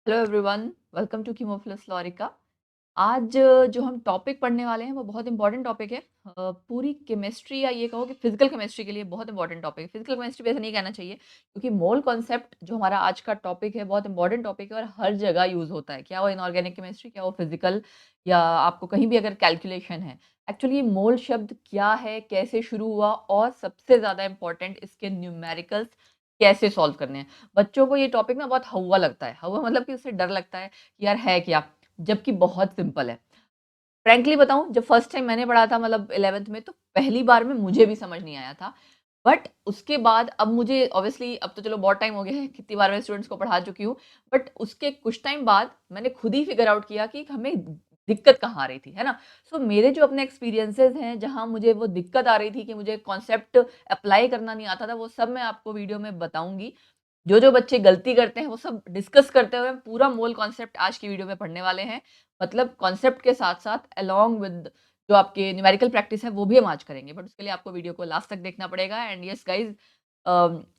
Hello everyone, welcome to कीमोफिलस लॉरिका। आज जो हम टॉपिक पढ़ने वाले हैं वो बहुत इंपॉर्टेंट टॉपिक है। पूरी केमिस्ट्री या ये कहो कि फिजिकल केमिस्ट्री के लिए बहुत इंपॉर्टेंट टॉपिक है। फिजिकल केमिस्ट्री पे ऐसा नहीं कहना चाहिए क्योंकि मोल कॉन्सेप्ट जो हमारा आज का टॉपिक है बहुत इंपॉर्टेंट टॉपिक है और हर जगह यूज होता है। क्या वो इनऑर्गेनिक केमिस्ट्री, क्या वो फिजिकल, या आपको कहीं भी अगर कैलकुलेशन है। एक्चुअली मोल शब्द क्या है, कैसे शुरू हुआ, और सबसे ज्यादा इंपॉर्टेंट इसके न्यूमेरिकल्स कैसे सॉल्व करने हैं। बच्चों को ये टॉपिक ना बहुत हवा लगता है। हवा मतलब कि उससे डर लगता है कि यार है क्या, जबकि बहुत सिंपल है। फ्रैंकली बताऊं, जब फर्स्ट टाइम मैंने पढ़ा था मतलब 11th में, तो पहली बार में मुझे भी समझ नहीं आया था। बट उसके बाद अब मुझे ऑब्वियसली, अब तो चलो बहुत टाइम हो गया है, कितनी बार मैं स्टूडेंट्स को पढ़ा चुकी हूँ। बट उसके कुछ टाइम बाद मैंने खुद ही फिगर आउट किया कि हमें दिक्कत कहाँ आ रही थी, है ना। सो मेरे जो अपने एक्सपीरियंसेस हैं जहाँ मुझे वो दिक्कत आ रही थी कि मुझे कॉन्सेप्ट अप्लाई करना नहीं आता था, वो सब मैं आपको वीडियो में बताऊंगी। जो बच्चे गलती करते हैं वो सब डिस्कस करते हुए पूरा मोल कॉन्सेप्ट आज की वीडियो में पढ़ने वाले हैं। मतलब कॉन्सेप्ट के साथ-साथ अलोंग विद जो आपके न्यूमेरिकल प्रैक्टिस है वो भी हम आज करेंगे। बट उसके लिए आपको वीडियो को लास्ट तक देखना पड़ेगा। एंड यस गाइस,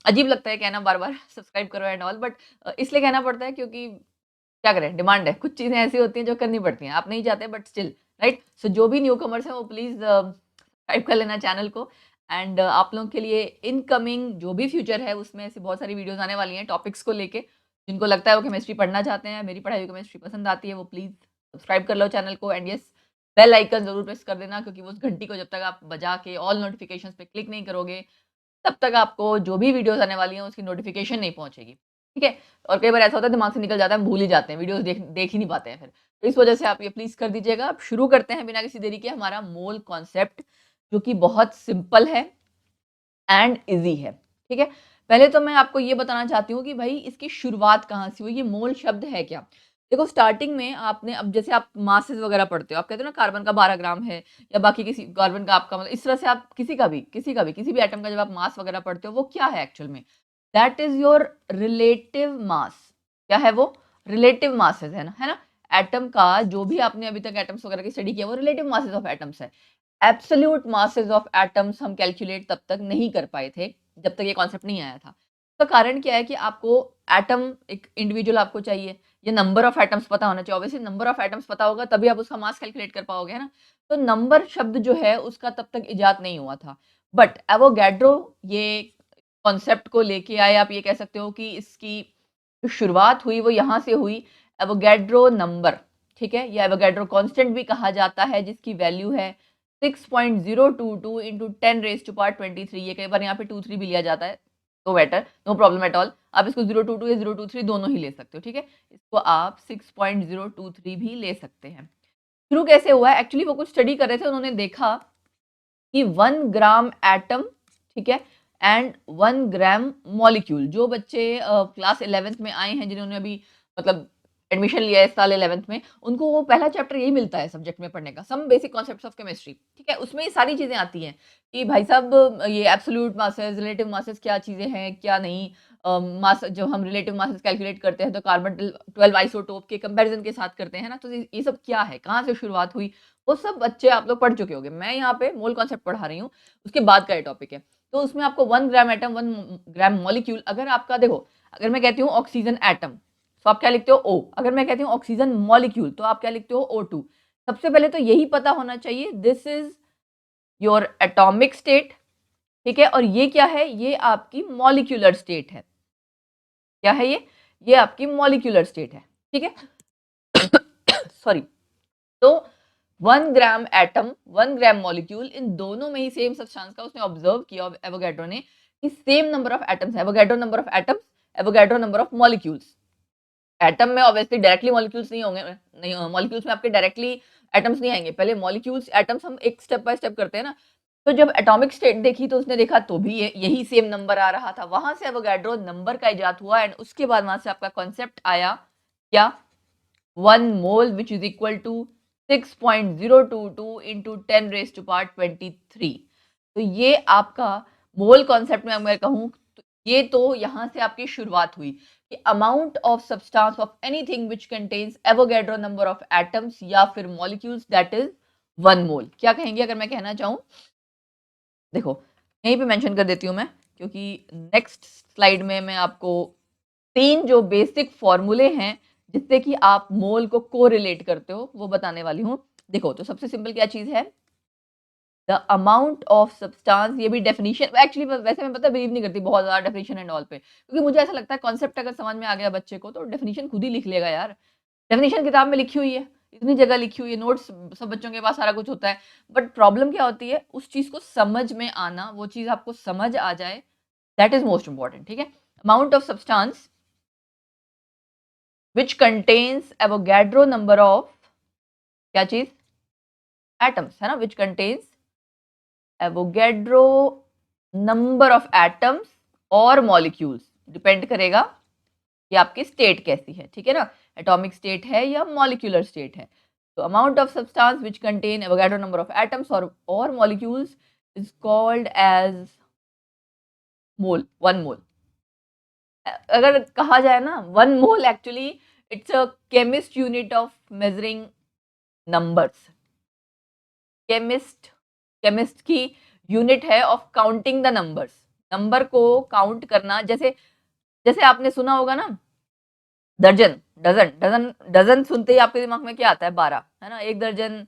अजीब लगता है कहना बार-बार सब्सक्राइब करो एंड ऑल, बट इसलिए कहना पड़ता है क्योंकि क्या करें, डिमांड है। कुछ चीज़ें ऐसी होती हैं जो करनी पड़ती हैं। आप नहीं चाहते बट स्टिल, राइट? सो जो भी न्यूकमर्स हैं वो प्लीज़ सब्सक्राइब कर लेना चैनल को। एंड आप लोगों के लिए इनकमिंग जो भी फ्यूचर है उसमें ऐसी बहुत सारी वीडियोज़ आने वाली हैं टॉपिक्स को लेके। जिनको लगता है वो केमिस्ट्री पढ़ना चाहते हैं, मेरी पढ़ाई हुई केमिस्ट्री पसंद आती है, वो प्लीज़ सब्सक्राइब कर लो चैनल को। एंड यस, बेल आइकन ज़रूर प्रेस कर देना, क्योंकि वो उस घंटी को जब तक आप बजा के ऑल नोटिफ़िकेशंस पे क्लिक नहीं करोगे, तब तक आपको जो भी वीडियोज़ आने वाली हैं उसकी नोटिफ़िकेशन नहीं पहुँचेगी। ठीक है? और कई बार ऐसा होता है दिमाग से निकल जाता है, हम भूल ही जाते हैं, वीडियोज़ देख देख ही नहीं पाते हैं फिर। तो इस वजह से आप ये प्लीज़ कर दीजिएगा। अब शुरू करते हैं बिना किसी देरी के हमारा मोल कॉन्सेप्ट, जो कि बहुत सिंपल है एंड ईज़ी है। ठीक है? पहले तो मैं आपको ये बताना चाहती हूँ कि भई इसकी शुरुआत कहाँ से हुई, ये मोल शब्द है क्या? देखो, स्टार्टिंग में आपने, अब जैसे आप मासेस वगैरह पढ़ते हो, आप कहते हो ना कार्बन का 12 ग्राम है, या बाकी किसी कार्बन का आपका मतलब इस तरह से आप किसी भी एटम का जब आप मास वगैरह पढ़ते हो, वो क्या है एक्चुअल में? That is your relative mass. क्या है वो? रिलेटिव मासेस है ना, है ना? एटम का जो भी आपने अभी तक एटम्स वगैरह की स्टडी किया वो रिलेटिव मासेस ऑफ एटम्स है। एब्सोल्यूट मासेस ऑफ एटम्स हम कैलकुलेट तब तक नहीं कर पाए थे जब तक ये कॉन्सेप्ट नहीं आया था। तो कारण क्या है कि आपको एटम, एक इंडिविजुअल आपको चाहिए, ये नंबर ऑफ एटम्स पता होना चाहिए। ऑब्वियसली नंबर ऑफ एटम्स पता होगा तभी आप उसका मास कैलकुलेट कर पाओगे, है ना। तो नंबर शब्द जो है उसका तब तक इजाद नहीं हुआ था। बट एवोगैड्रो ये कॉन्सेप्ट को लेके आए। आप ये कह सकते हो कि इसकी जो शुरुआत हुई वो यहाँ से हुई। एवोगैड्रो नंबर, ठीक है, या एवोगैड्रो कांस्टेंट भी कहा जाता है, जिसकी वैल्यू है 6.022 इंटू 10⁻23। ये कई बार यहाँ पे 23 भी लिया जाता है, तो better, no problem at all. आप इसको 022 या 023 दोनों ही ले सकते हो, ठीक है। इसको आप 6.023 भी ले सकते हैं। शुरू कैसे हुआ है? एक्चुअली वो कुछ स्टडी कर रहे थे, उन्होंने देखा कि 1 ग्राम एटम, ठीक है, एंड 1 ग्राम मॉलिक्यूल। जो बच्चे क्लास 11th में आए हैं, जिन्होंने अभी मतलब एडमिशन लिया है इस साल 11th में, उनको वो पहला चैप्टर यही मिलता है सब्जेक्ट में पढ़ने का, some basic concepts of chemistry. ठीक है, उसमें ये सारी चीजें आती हैं कि भाई साहब ये एब्सोल्यूट मासेस, रिलेटिव मासेस क्या चीजें हैं क्या नहीं। मास, जब हम रिलेटिव मासेस कैलकुलेट करते हैं तो कार्बन 12 आइसोटोप के कंपैरिजन के साथ करते हैं ना, तो ये सब क्या है, कहाँ से शुरुआत हुई, वो सब बच्चे आप लोग पढ़ चुके होंगे। मैं यहाँ पे मोल कॉन्सेप्ट पढ़ा रही हूँ, उसके बाद का ये टॉपिक है। तो उसमें आपको 1 ग्राम एटम, 1 ग्राम मॉलिक्यूल, अगर आपका देखो, अगर मैं कहती हूँ ऑक्सीजन एटम तो आप क्या लिखते हो? O। अगर मैं कहती हूँ ऑक्सीजन मॉलिक्यूल तो आप क्या लिखते हो? O2। सबसे पहले तो यही पता होना चाहिए, this is your atomic state, ठीक है, और ये क्या है? ये आपकी मॉलिक्यूलर स्टेट है। क्या है ये? ये आपकी मॉलिक्यूलर स्टेट है, ठीक है। सॉरी। तो 1 ग्राम एटम, 1 ग्राम मॉलिक्यूल, इन दोनों में ही सेम सब्सटेंस का उसने ऑब्जर्व किया एवोगैड्रो ने कि सेम नंबर ऑफ एटम्स है। Avogadro number of atoms, Avogadro number of molecules. Atom में ऑब्वियसली डायरेक्टली मॉलिक्यूल्स नहीं होंगे, नहीं, मॉलिक्यूल्स में आपके डायरेक्टली एटम्स नहीं आएंगे। पहले मॉलिक्यूल्स, एटम्स हम एक स्टेप बाय स्टेप करते हैं ना। तो जब एटॉमिक स्टेट देखी तो उसने देखा तो भी यही सेम नंबर आ रहा था। वहां से एवोगैड्रो नंबर का इजाद हुआ एंड उसके बाद वहां से आपका कॉन्सेप्ट आया क्या? 1 mole which is equal to 6.022 into 10⁻23। तो ये आपका मोल कॉन्सेप्ट में अगर कहूं तो ये तो यहां से आपकी शुरुआत हुई कि amount of substance of anything which contains Avogadro number of atoms या फिर मॉलिक्यूल्स, दैट इज 1 मोल। क्या कहेंगे अगर मैं कहना चाहूं? देखो, यहीं पे मेंशन कर देती हूँ मैं, क्योंकि नेक्स्ट स्लाइड में मैं आपको 3 जो बेसिक फॉर्मूले हैं जिससे कि आप मोल को कोरिलेट करते हो, वो बताने वाली हूँ। देखो, तो सबसे सिंपल क्या चीज़ है, द अमाउंट ऑफ सब्सटेंस, ये भी डेफिनेशन एक्चुअली वैसे मैं पता बिलीव नहीं करती बहुत ज़्यादा डेफिनेशन एंड ऑल पे, क्योंकि मुझे ऐसा लगता है कॉन्सेप्ट अगर समझ में आ गया बच्चे को तो डेफिनेशन खुद ही लिख लेगा यार। डेफिनेशन किताब में लिखी हुई है, इतनी जगह लिखी हुई है, नोट्स सब बच्चों के पास सारा कुछ होता है। बट प्रॉब्लम क्या होती है, उस चीज़ को समझ में आना, वो चीज़ आपको समझ आ जाए, दैट इज़ मोस्ट इम्पोर्टेंट, ठीक है? Amount of substance which contains Avogadro number of, क्या चीज़? एटम्स, है ना? Which contains Avogadro number of atoms और मॉलिक्यूल्स, डिपेंड करेगा कि आपकी स्टेट कैसी है, ठीक है ना? एटॉमिक स्टेट है या मॉलिक्यूलर स्टेट है। तो amount of substance which contain Avogadro number of atoms और molecules is called as mole, 1 mole. अगर कहा जाए ना, 1 mole actually it's a chemist unit of measuring numbers. Chemist की यूनिट है of counting the numbers. Number को count करना, जैसे जैसे आपने सुना होगा ना, दर्जन, डजन, डजन, डजन सुनते ही आपके दिमाग में क्या आता है? 12, है ना? 1 दर्जन,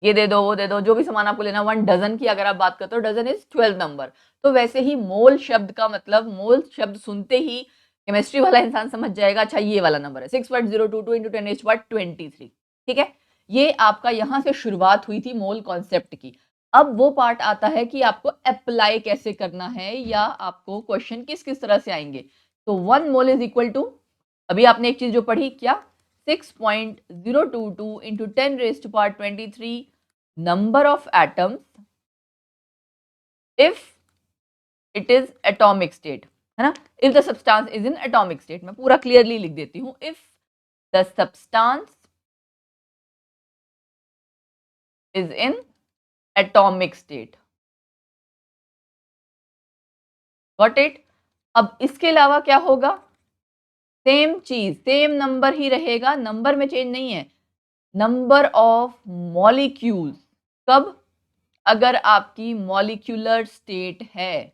ये दे दो, वो दे दो, जो भी सामान आपको लेना, 1 डजन की अगर आप बात करते हो, डजन इज 12 नंबर। तो वैसे ही मोल शब्द का मतलब, मोल शब्द सुनते ही केमिस्ट्री वाला इंसान समझ जाएगा, अच्छा ये वाला नंबर है 6.022 इंटू 10⁻23, ठीक है? ये आपका यहाँ से शुरुआत हुई थी मोल कॉन्सेप्ट की। अब वो पार्ट आता है कि आपको अप्लाई कैसे करना है, या आपको क्वेश्चन किस किस तरह से आएंगे। तो 1 मोल इज इक्वल टू, अभी आपने एक चीज जो पढ़ी, क्या? 6.022 into 10⁻23 number of atoms if it is atomic state, है ना? if the substance is in atomic state, मैं पूरा क्लियरली लिख देती हूँ, if the substance is in atomic state, got it? अब इसके अलावा क्या होगा? सेम चीज, सेम नंबर ही रहेगा, नंबर में चेंज नहीं है। नंबर ऑफ मॉलिक्यूल्स, कब? अगर आपकी मॉलिक्यूलर स्टेट है,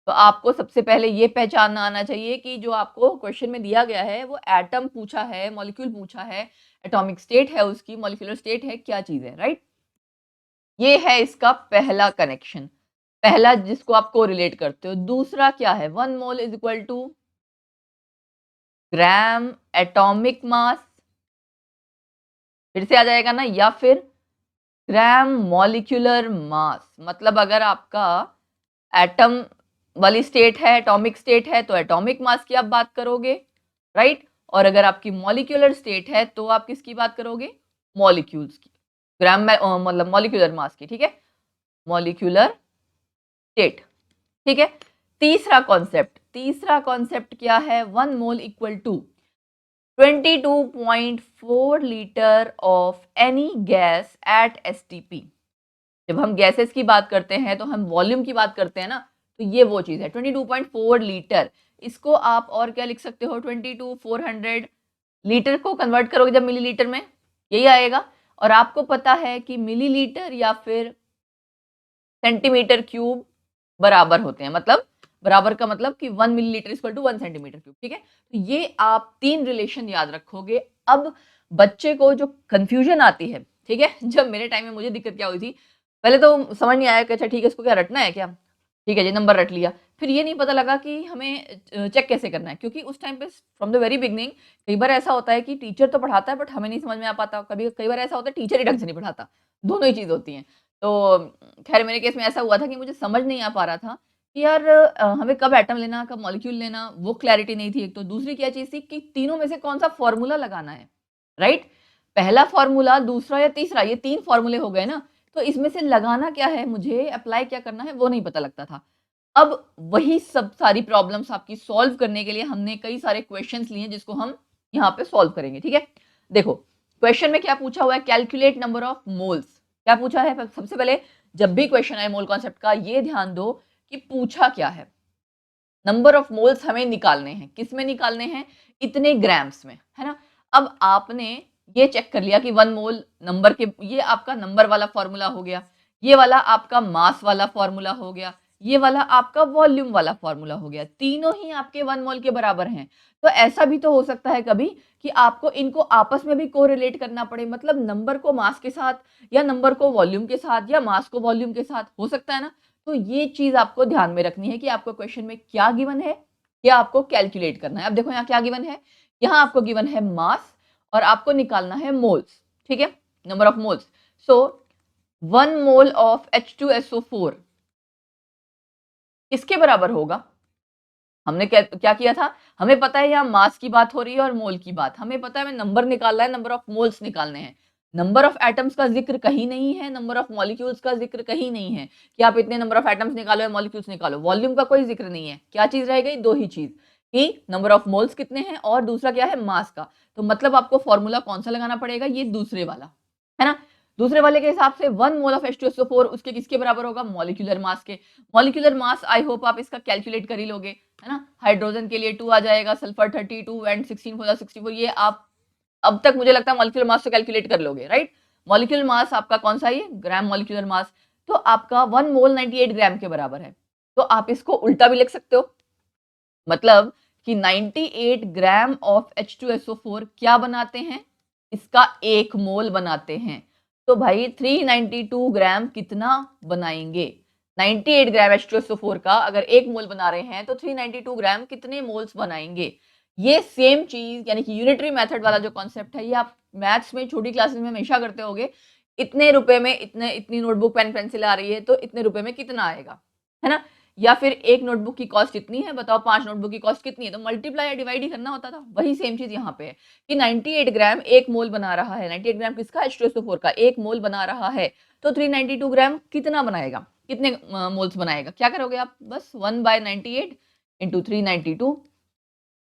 तो आपको सबसे पहले ये पहचानना आना चाहिए कि जो आपको क्वेश्चन में दिया गया है वो एटम पूछा है, मॉलिक्यूल पूछा है, एटॉमिक स्टेट है उसकी, मॉलिक्यूलर स्टेट है, क्या चीज है, राइट? ये है इसका पहला कनेक्शन, पहला जिसको आप कोरिलेट करते हो। दूसरा क्या है? 1 mole is equal to gram atomic mass, फिर से आ जाएगा ना, या फिर ग्राम मॉलिक्यूलर मास। मतलब अगर आपका एटम वाली स्टेट है, एटॉमिक स्टेट है, तो एटॉमिक मास की आप बात करोगे, राइट? और अगर आपकी मॉलिक्यूलर स्टेट है तो आप किसकी बात करोगे? मॉलिक्यूल्स की, ग्राम में मतलब मॉलिक्यूलर मास की, ठीक है? मॉलिक्यूलर स्टेट, ठीक है? तीसरा कॉन्सेप्ट क्या है? 1 mole equal to 22.4 litre of any gas at STP. जब हम गैसेस की बात करते हैं तो हम वॉल्यूम की बात करते हैं ना, तो ये वो चीज़ है 22.4 लीटर। इसको आप और क्या लिख सकते हो? 22,400 लीटर को कन्वर्ट करोगे जब मिलीलीटर में, यही आएगा। और आपको पता है कि मिलीलीटर या फिर सेंटीमीटर क्यूब बराबर होते हैं, मतलब बराबर का मतलब कि 1 millilitre equal to 1 centimetre cube, ठीक है? तो ये आप 3 रिलेशन याद रखोगे। अब बच्चे को जो कंफ्यूजन आती है, ठीक है, जब मेरे टाइम में मुझे दिक्कत क्या हुई थी, पहले तो समझ नहीं आया कि अच्छा ठीक है, इसको क्या रटना है क्या? ठीक है जी, नंबर रट लिया। फिर ये नहीं पता लगा कि हमें चेक कैसे करना है, क्योंकि उस टाइम पे फ्रॉम द वेरी बिगनिंग कई बार ऐसा होता है कि टीचर तो पढ़ाता है बट हमें नहीं समझ में आ पाता, कई बार ऐसा होता है टीचर ही ढंग से नहीं पढ़ाता, दोनों ही चीज़ होती हैं। तो खैर मेरे केस में ऐसा हुआ था कि मुझे समझ नहीं आ पा रहा था कि यार हमें कब एटम लेना, कब मॉलिक्यूल लेना, वो क्लैरिटी नहीं थी एक तो। दूसरी क्या चीज़ थी कि तीनों में से कौन-सा फ़ॉर्मूला लगाना है, राइट? पहला फ़ॉर्मूला, दूसरा या तीसरा, ये 3 फ़ॉर्मूले हो गए ना, तो इसमें से लगाना क्या है मुझे, अप्लाई क्या करना है, वो नहीं पता लगता था। अब वही सब सारी प्रॉब्लम्स आपकी सॉल्व करने के लिए हमने कई सारे क्वेश्चंस लिए जिसको हम यहाँ पे सॉल्व करेंगे, ठीक है? देखो, क्वेश्चन में क्या पूछा हुआ है? Calculate number of moles. क्या पूछा है? सबसे पहले जब भी क्वेश्चन आए मोल कॉन्सेप्ट का, ये ध्यान दो कि पूछा क्या है। नंबर ऑफ मोल्स हमें निकालने हैं, किस में निकालने हैं? इतने ग्राम्स में, है ना? अब आपने ये चेक कर लिया कि 1 मोल नंबर के, ये आपका नंबर वाला फॉर्मूला हो गया, ये वाला आपका मास वाला फॉर्मूला हो गया, ये वाला आपका वॉल्यूम वाला फॉर्मूला हो गया, तीनों ही आपके 1 मोल के बराबर हैं। तो ऐसा भी तो हो सकता है कभी कि आपको इनको आपस में भी कोरिलेट करना पड़े, मतलब नंबर को मास के साथ या नंबर को वॉल्यूम के साथ या मास को वॉल्यूम के साथ, हो सकता है ना। तो ये चीज आपको ध्यान में रखनी है कि आपको क्वेश्चन में क्या गिवन है, क्या आपको कैलकुलेट करना है। अब देखो यहाँ क्या गिवन है, यहाँ आपको गिवन है मास और आपको निकालना है मोल्स, ठीक है, number of moles. So 1 mole of H2SO4 किसके बराबर होगा? हमने क्या क्या किया था, हमें पता है यहाँ मास की बात हो रही है और मोल की बात, हमें पता है हमें नंबर निकालना है, नंबर ऑफ मोल्स निकालने हैं। नंबर ऑफ एटम्स का जिक्र कहीं नहीं है, नंबर ऑफ मॉलिक्यूल्स का जिक्र कहीं नहीं है कि आप इतने नंबर ऑफ एटम्स निकालो या मॉलिक्यूल्स निकालो। वॉल्यूम का कोई जिक्र नहीं है। क्या चीज रह गई? दो ही चीज, कि नंबर ऑफ मोल्स कितने हैं और दूसरा क्या है, मास का। तो मतलब आपको फॉर्मूला कौन सा लगाना पड़ेगा, ये दूसरे वाला, है ना। दूसरे वाले के हिसाब से 1 मोल ऑफ H2SO4 उसके किसके बराबर होगा, मॉलिक्यूलर मास के। मॉलिक्यूलर मास आई होप आप इसका कैलकुलेट कर ही लोगे, है ना। हाइड्रोजन के लिए 2 आ जाएगा, सल्फर 32 एंड 16 64, ये आप अब तक मुझे लगता है मॉलिक्यूलर मास तो कैलकुलेट कर लोगे, राइट। मॉलिक्यूलर मास आपका कौन सा, ये ग्राम मॉलिक्यूलर मास। तो आपका 1 मोल 98 ग्राम के बराबर है। तो आप इसको उल्टा भी लिख सकते हो, मतलब कि 98 ग्राम ऑफ H2SO4 क्या बनाते हैं, इसका 1 मोल बनाते हैं। तो भाई 392 ग्राम कितना बनाएंगे, 98 ग्राम H2SO4 का अगर 1 मोल बना रहे हैं तो 392 ग्राम कितने मोल्स बनाएंगे। ये सेम चीज यानी कि यूनिटरी मेथड वाला जो कॉन्सेप्ट है, ये आप मैथ्स में छोटी क्लासेस में हमेशा करते होगे। इतने रुपए में इतनी नोटबुक पेन पेंसिल आ रही है तो इतने रुपए में कितना आएगा, है ना। या फिर एक नोटबुक की कॉस्ट इतनी है, बताओ 5 नोटबुक की कॉस्ट कितनी है, तो मल्टीप्लाई या डिवाइड ही करना होता था। वही सेम चीज यहाँ पे है कि 98 ग्राम 1 मोल बना रहा है, 98 ग्राम किसका, H2SO4 का 1 मोल बना रहा है। तो 392 ग्राम कितना बनाएगा, कितने मोल्स बनाएगा। क्या करोगे आप, बस 1/98 इंटू 392,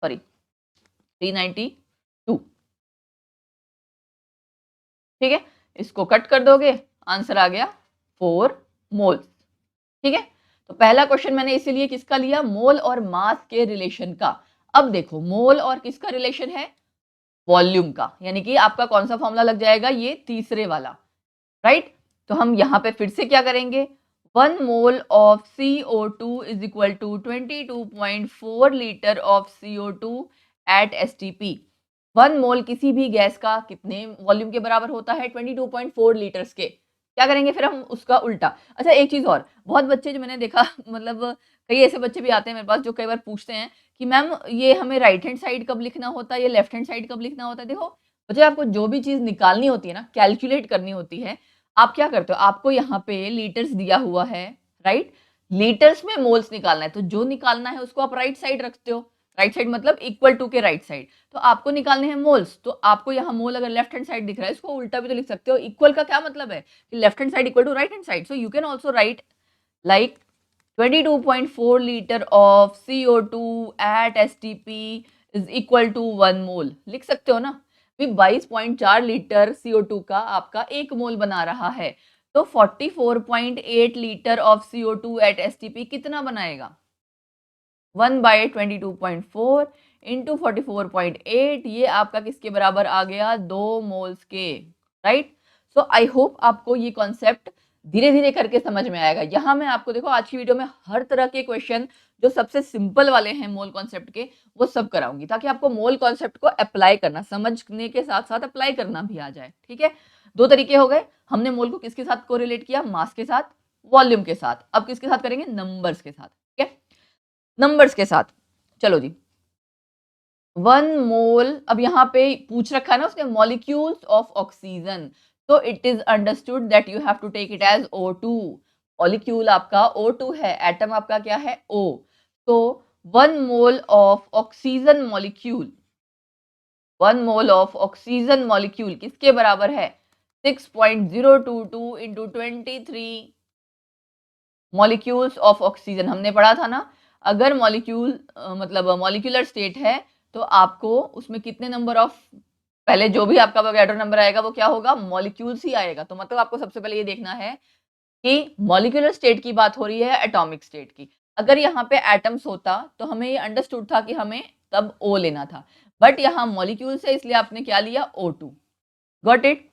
सॉरी 392, ठीक है, इसको कट कर दोगे, आंसर आ गया 4 मोल्स, ठीक है। तो पहला क्वेश्चन मैंने इसीलिए किसका लिया, मोल और मास के रिलेशन का। अब देखो मोल और किसका रिलेशन है, वॉल्यूम का, यानी कि आपका कौन सा फॉर्मूला लग जाएगा, ये तीसरे वाला, राइट। तो हम यहां पे फिर से क्या करेंगे, 1 mole of CO2 is equal to 22.4 litre of CO2 at STP। 1 mole किसी भी गैस का कितने वॉल्यूम के बराबर होता है, 22.4 लीटर्स के। क्या करेंगे फिर हम उसका उल्टा। अच्छा एक चीज और, बहुत बच्चे जो मैंने देखा मतलब कई ऐसे बच्चे भी आते हैं मेरे पास जो कई बार पूछते हैं कि मैम ये हमें राइट हैंड साइड कब लिखना होता है, ये लेफ्ट हैंड साइड कब लिखना होता है। देखो बच्चे, आपको जो भी चीज निकालनी होती है ना, कैलकुलेट करनी होती है, आप क्या करते हो, आपको यहाँ पे लीटर्स दिया हुआ है, राइट। लीटर्स में मोल्स निकालना है, तो जो निकालना है उसको आप राइट साइड रखते हो। राइट साइड मतलब इक्वल टू के राइट साइड। तो आपको निकालने हैं मोल्स, तो आपको यहाँ मोल अगर लेफ्ट हैंड साइड दिख रहा है, इसको उल्टा भी तो लिख सकते हो। इक्वल का क्या मतलब है कि left hand side equal to right hand side. So you can also write like 22.4 litre of CO2 at STP is equal to 1 mole, लिख सकते हो ना। 22.4 लीटर CO2 का आपका 1 मोल बना रहा है, तो 44.8 litre of CO2 at STP कितना बनाएगा, 1/22.4 इंटू 44.8, ये आपका किसके बराबर आ गया, 2 मोल्स के, राइट। सो आई होप आपको ये कॉन्सेप्ट धीरे धीरे करके समझ में आएगा। यहाँ मैं आपको देखो आज की वीडियो में हर तरह के क्वेश्चन जो सबसे सिंपल वाले हैं मोल कॉन्सेप्ट के, वो सब कराऊंगी ताकि आपको मोल कॉन्सेप्ट को अप्लाई करना, समझने के साथ साथ अप्लाई करना भी आ जाए, ठीक है। दो तरीके हो गए, हमने मोल को किसके साथ कोरिलेट किया, मास के साथ, वॉल्यूम के साथ। अब किसके साथ करेंगे, नंबर्स के साथ, ठीक है, नंबर्स के साथ। चलो जी, 1 मोल, अब यहाँ पे पूछ रखा है ना उसने मॉलिक्यूल्स ऑफ ऑक्सीजन, तो it is understood that you have to take it as O2। Molecule आपका O2 है, एटम आपका क्या है, O। तो 1 mole of oxygen molecule, 1 mole of oxygen molecule किसके बराबर है, 6.022 इंटू 23 मॉलिक्यूल्स ऑफ ऑक्सीजन। हमने पढ़ा था ना, अगर मॉलिक्यूल मतलब मॉलिक्यूलर स्टेट है तो आपको उसमें कितने नंबर ऑफ, पहले जो भी आपका वोगैड्रो नंबर आएगा वो क्या होगा, मॉलिक्यूल्स ही आएगा। तो मतलब आपको सबसे पहले ये देखना है कि मॉलिक्यूलर स्टेट की बात हो रही है एटॉमिक स्टेट की। अगर यहाँ पे एटम्स होता तो हमें ये अंडरस्टूड था कि हमें तब O लेना था, बट यहाँ मॉलिक्यूल्स है इसलिए आपने क्या लिया, O2। Got it.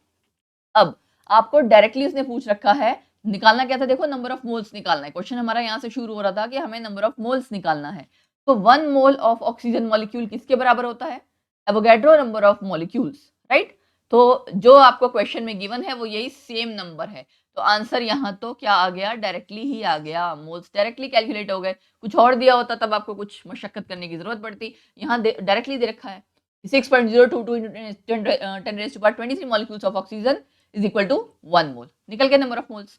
अब आपको डायरेक्टली उसने पूछ रखा है निकालना क्या था, देखो नंबर ऑफ मोल्स निकालना है। क्वेश्चन हमारा यहाँ से शुरू हो रहा था कि हमें नंबर ऑफ मोल्स निकालना है। तो 1 मोल ऑफ ऑक्सीजन मॉलिक्यूल किसके बराबर होता है, Avogadro number of molecules, right. तो जो आपको क्वेश्चन में गिवन है वो यही सेम नंबर है। तो आंसर यहाँ तो क्या आ गया, डायरेक्टली ही आ गया, मोल्स डायरेक्टली कैलकुलेट हो गए। कुछ और दिया होता तब आपको कुछ मशक्कत करने की जरूरत पड़ती, यहाँ डायरेक्टली दे रखा है 6.022 into 10 raised to power 23 molecules of oxygen is equal to 1 मोल। निकल के नंबर ऑफ मोल्स,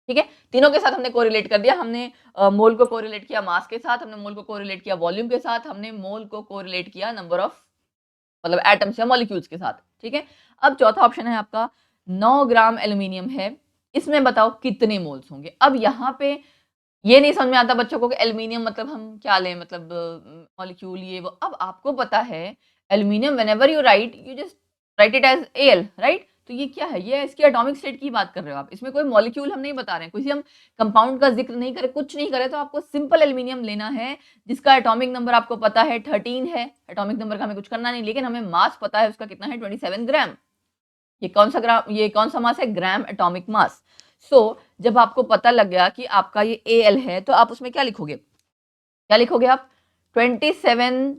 ठीक है। तीनों के साथ हमने कोरिलेट कर दिया, हमने मोल को कोरिलेट किया मास के साथ, हमने मोल को कोरिलेट किया वॉल्यूम के साथ, हमने मोल को कोरिलेट किया नंबर ऑफ मतलब एटम्स या मॉलिक्यूल्स के साथ, ठीक है। अब चौथा ऑप्शन है आपका 9 ग्राम एल्यूमिनियम है, इसमें बताओ कितने मोल्स होंगे। अब यहाँ पे ये नहीं समझ में आता बच्चों को कि एल्यूमिनियम मतलब हम क्या लें, मतलब मॉलिक्यूल ये वो। अब आपको पता है aluminium whenever you write you just write it as L, right. तो ये क्या है, ये इसकी एटॉमिक स्टेट की बात कर रहे हो आप, इसमें कोई मॉलिक्यूल हम नहीं बता रहे हैं, किसी हम कंपाउंड का जिक्र नहीं करे, कुछ नहीं करे। तो आपको सिंपल एल्यूमिनियम लेना है जिसका एटॉमिक नंबर आपको पता है 13 है, एटॉमिक नंबर का हमें कुछ करना नहीं, लेकिन हमें मास पता है उसका कितना है 27 ग्राम। ये कौन सा ग्राम, ये कौन सा मास है, ग्राम एटॉमिक मास। सो जब आपको पता लग गया कि आपका ये AL है तो आप उसमें क्या लिखोगे, क्या लिखोगे आप 27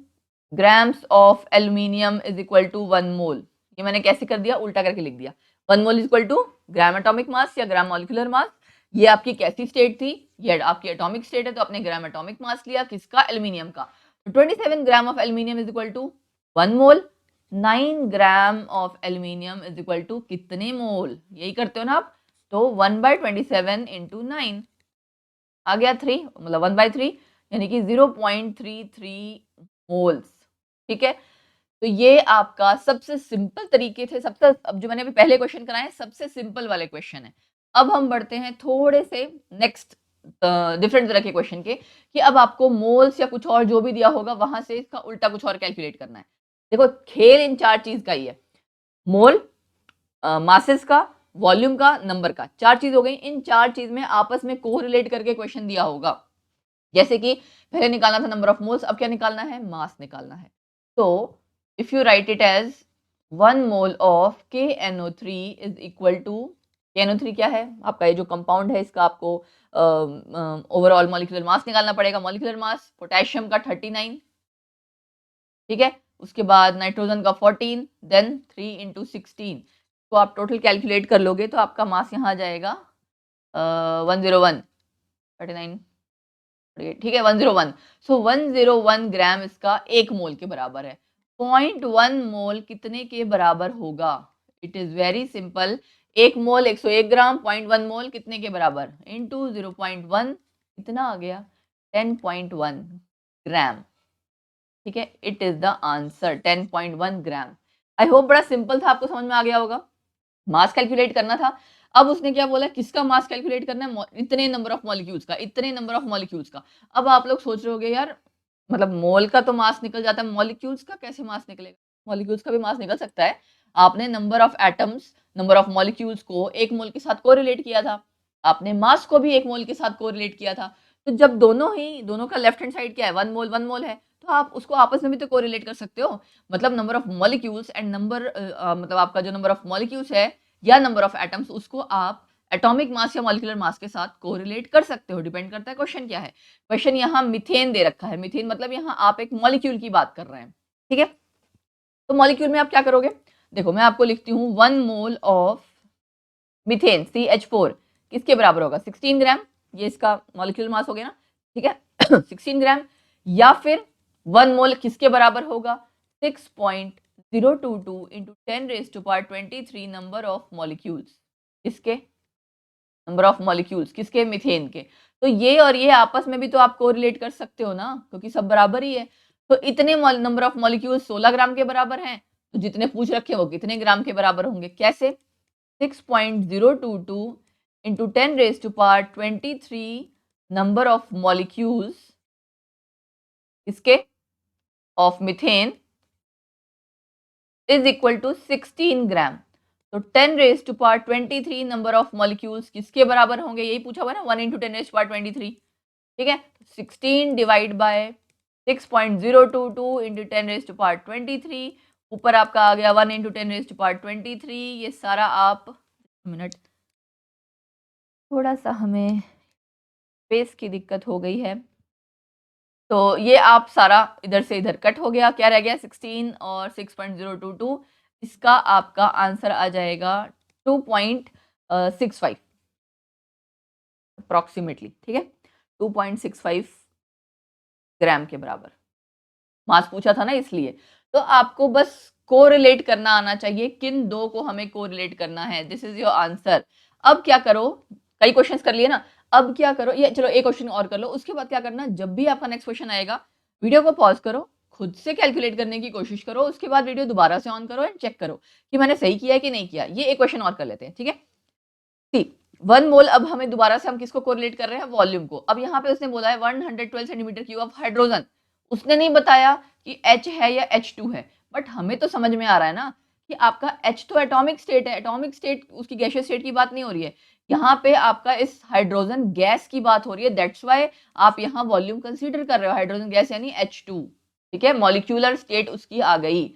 grams of aluminium is equal to 1 mole. ये मैंने कैसे कर दिया, उल्टा करके लिख दिया। 1 mole is equal to gram atomic mass या ग्राम मॉलिक्यूलर मास। ये आपकी कैसी स्टेट थी, ये आपकी एटॉमिक स्टेट है, तो आपने ग्राम एटॉमिक मास लिया किसका, एल्यूमिनियम का। तो 27 gram of aluminium is equal to 1 mole. 9 gram of aluminium is equal to कितने मोल, यही करते हो ना आप। तो 1/27 इंटू 9 आ गया 3, मतलब 1/3 यानी कि 0.33 मोल्स, ठीक है। तो ये आपका सबसे सिंपल तरीके थे, सबसे अब जो मैंने अभी पहले क्वेश्चन कराए सबसे सिंपल वाले क्वेश्चन है। अब हम बढ़ते हैं थोड़े से नेक्स्ट डिफरेंट तरह के क्वेश्चन के, कि अब आपको मोल्स या कुछ और जो भी दिया होगा वहां से इसका उल्टा कुछ और कैलकुलेट करना है। देखो खेल इन 4 चीज का ही है, मोल, मासेस का, वॉल्यूम का, नंबर का, 4 चीज हो गई। इन 4 चीज में आपस में कोरिलेट करके क्वेश्चन दिया होगा। जैसे कि पहले निकालना था नंबर ऑफ मोल्स, अब क्या निकालना है, मास निकालना है। तो if you write it as 1 mole of KNO3 is equal to, KNO3 क्या है आपका, ये जो कंपाउंड है इसका आपको ओवरऑल मॉलिक्यूलर मास निकालना पड़ेगा। मॉलिक्यूलर मास पोटेशियम का 39, ठीक है, उसके बाद नाइट्रोजन का 14, देन 3 इंटू 16। तो आप टोटल कैलकुलेट कर लोगे तो आपका मास यहाँ आ जाएगा 101, 39, ठीक है 101। सो 101 ग्राम इसका 1 मोल के बराबर है। 0.1 मोल कितने के बराबर होगा, इट इज वेरी सिंपल। 1 मोल 101 ग्राम, 0.1 मोल कितने के बराबर, इनटू 0.1 कितना आ गया 10.1 ग्राम, ठीक है। It is the answer 10.1 gram. I hope बड़ा सिंपल था, आपको समझ में आ गया होगा। मास कैलकुलेट करना था, अब उसने क्या बोला, किसका मास कैलकुलेट करना है, इतने नंबर ऑफ मॉलिक्यूल्स का, इतने नंबर ऑफ मॉलिक्यूल्स का। अब आप लोग सोच रहे होगे यार मतलब मोल का तो मास निकल जाता है, मॉलिक्यूल्स का कैसे मास निकलेगा। मॉलिक्यूल्स का भी मास निकल सकता है। आपने number of atoms, number of molecules को 1 मोल के साथ कोरिलेट किया था, आपने मास को भी 1 मोल के साथ कोरिलेट किया था। तो जब दोनों का लेफ्ट हैंड साइड क्या है, 1 मोल 1 मोल है, तो आप उसको आपस में भी तो कोरिलेट कर सकते हो। मतलब number of molecules and number मतलब आपका जो नंबर ऑफ मॉलिक्यूल्स है या नंबर ऑफ एटम्स, उसको आप एटॉमिक मास या मॉलिक्यूलर मास के साथ कोरिलेट कर सकते हो। डिपेंड करता है क्वेश्चन क्या है। क्वेश्चन यहाँ मीथेन दे रखा है, मीथेन मतलब यहाँ आप एक मॉलिक्यूल की बात कर रहे हैं, ठीक है। तो मॉलिक्यूल में आप क्या करोगे, देखो मैं आपको लिखती हूँ 1 मोल ऑफ मीथेन CH4 किसके बराबर होगा 16 ग्राम, ये इसका मॉलिक्यूलर मास हो गया ना, ठीक है 16 ग्राम। या फिर 1 मोल किसके बराबर होगा 6.022 into 10 raise to power 23 number of molecules, किसके, नंबर ऑफ मॉलिक्यूल्स किसके, मीथेन के। तो ये और ये आपस में भी तो आप कोरिलेट कर सकते हो ना, क्योंकि सब बराबर ही है। तो इतने नंबर ऑफ मॉलिक्यूल्स 16 ग्राम के बराबर हैं, तो जितने पूछ रखे वो कितने ग्राम के बराबर होंगे, कैसे 6.022 into 10 raised to power 23 number of molecules इसके of methane is equal to 16 ग्राम। तो 10 raised to power 23 number of molecules किसके बराबर होंगे, यही पूछा हुआ है ना, 1 into 10 raised to power 23, ठीक है। 16 divide by 6.022 into 10 raised to power 23, ऊपर आपका आ गया 1 into 10 raised to power 23। ये सारा आप मिनट थोड़ा-सा हमें स्पेस की दिक्कत हो गई है। तो ये आप सारा इधर से इधर कट हो गया, क्या रह गया 16 और 6.022, इसका आपका आंसर आ जाएगा 2.65 अप्रॉक्सिमेटली, ठीक है? 2.65 ग्राम के बराबर। मास पूछा था ना इसलिए। तो आपको बस कोरिलेट करना आना चाहिए, किन दो को हमें कोरिलेट करना है। This is your answer. अब क्या करो, कई क्वेश्चंस कर लिए ना, अब क्या करो, ये चलो एक क्वेश्चन और कर लो, उसके बाद क्या करना, जब भी आपका नेक्स्ट क्वेश्चन आएगा वीडियो को पॉज करो, खुद से कैलकुलेट करने की कोशिश करो, उसके बाद वीडियो दोबारा से ऑन करो एंड चेक करो कि मैंने सही किया है कि नहीं किया। ये एक क्वेश्चन और कर लेते हैं, ठीक है? सी 1 मोल, अब हमें दोबारा से हम किसको कोरिलेट कर रहे हैं, वॉल्यूम को। अब यहाँ पे उसने बोला है 112 सेंटीमीटर क्यूब ऑफ हाइड्रोजन, उसने नहीं बताया कि H है या H2 है, बट हमें तो समझ में आ रहा है ना कि आपका H तो एटॉमिक स्टेट है, एटॉमिक स्टेट उसकी गैसियस स्टेट की बात नहीं हो रही है, यहाँ पे आपका इस हाइड्रोजन गैस की बात हो रही है। दैट्स वाई आप यहाँ वॉल्यूम कंसीडर कर रहे हो, हाइड्रोजन गैस यानी H2, ठीक है? मॉलिक्यूलर स्टेट उसकी आ गई।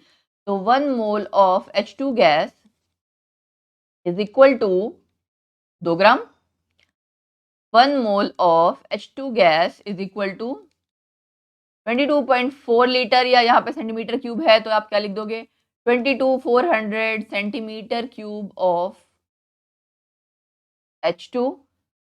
तो 1 mole of H2 gas is equal to 2 gram. 1 mole of H2 gas is equal to 22.4 litre, या यहाँ पे सेंटीमीटर क्यूब है तो आप क्या लिख दोगे, 22,400 centimetre cube of H2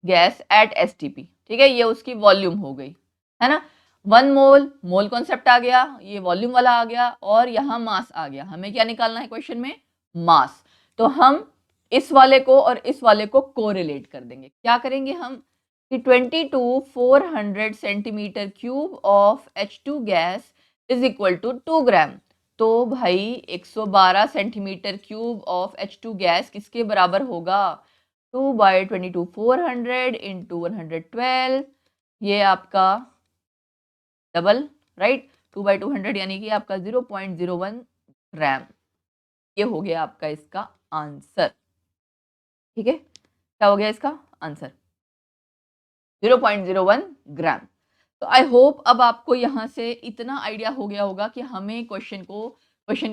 gas at STP, ठीक है? ये उसकी वॉल्यूम हो गई, है ना? 1 मोल, मोल कॉन्सेप्ट आ गया, ये वॉल्यूम वाला आ गया, और यहाँ मास आ गया। हमें क्या निकालना है क्वेश्चन में, मास। तो हम इस वाले को और इस वाले को कोरिलेट कर देंगे। क्या करेंगे हम कि 22,400 centimetre cube of H2 gas is equal to 2 gram. तो भाई 112 centimetre cube of H2 gas किसके बराबर होगा, 2 बाई 22,400 इंटू 112, ये आपका डबल, राइट? 2 बाई 200 यानी कि आपका 0.01 ग्राम। ये हो गया आपका इसका आंसर, ठीक है? क्या हो गया इसका आंसर, 0.01 ग्राम। तो आई होप अब आपको यहाँ से इतना आइडिया हो गया होगा कि हमें क्वेश्चन